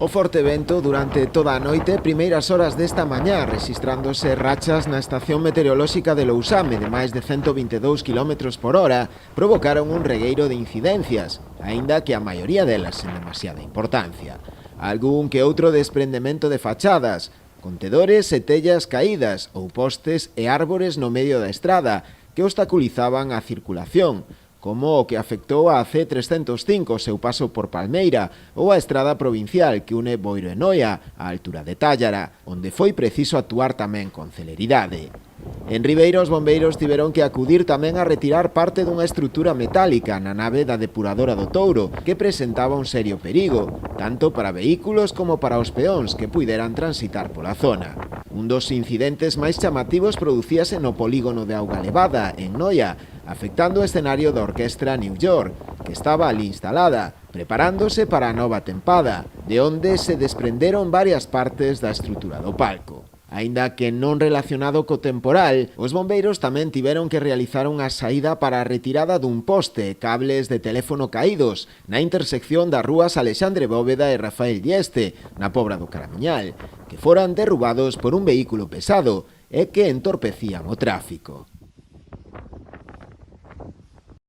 O forte vento durante toda a noite e primeiras horas desta mañá, rexistrándose rachas na estación meteorolóxica de Lousame de máis de 122 km por hora, provocaron un regueiro de incidencias, aínda que a maioría delas sen demasiada importancia. Algún que outro desprendemento de fachadas, contedores e tellas caídas ou postes e árbores no medio da estrada que obstaculizaban a circulación, como o que afectou a C305 o seu paso por Palmeira ou a estrada provincial que une Boiro e Noia á altura de Tállara, onde foi preciso actuar tamén con celeridade. En Ribeira, os bombeiros tiveron que acudir tamén a retirar parte dunha estrutura metálica na nave da depuradora do Touro, que presentaba un serio perigo, tanto para vehículos como para os peóns que puideran transitar pola zona. Un dos incidentes máis chamativos producíase no polígono de Auga Levada, en Noia, afectando o escenario da Orquestra New York, que estaba ali instalada, preparándose para a nova tempada, de onde se desprenderon varias partes da estrutura do palco. Aínda que non relacionado co temporal, os bombeiros tamén tiveron que realizar unha saída para a retirada dun poste e cables de teléfono caídos na intersección das rúas Alexandre Bóveda e Rafael Dieste, na Pobra do Caramiñal, que foran derrubados por un vehículo pesado e que entorpecían o tráfico.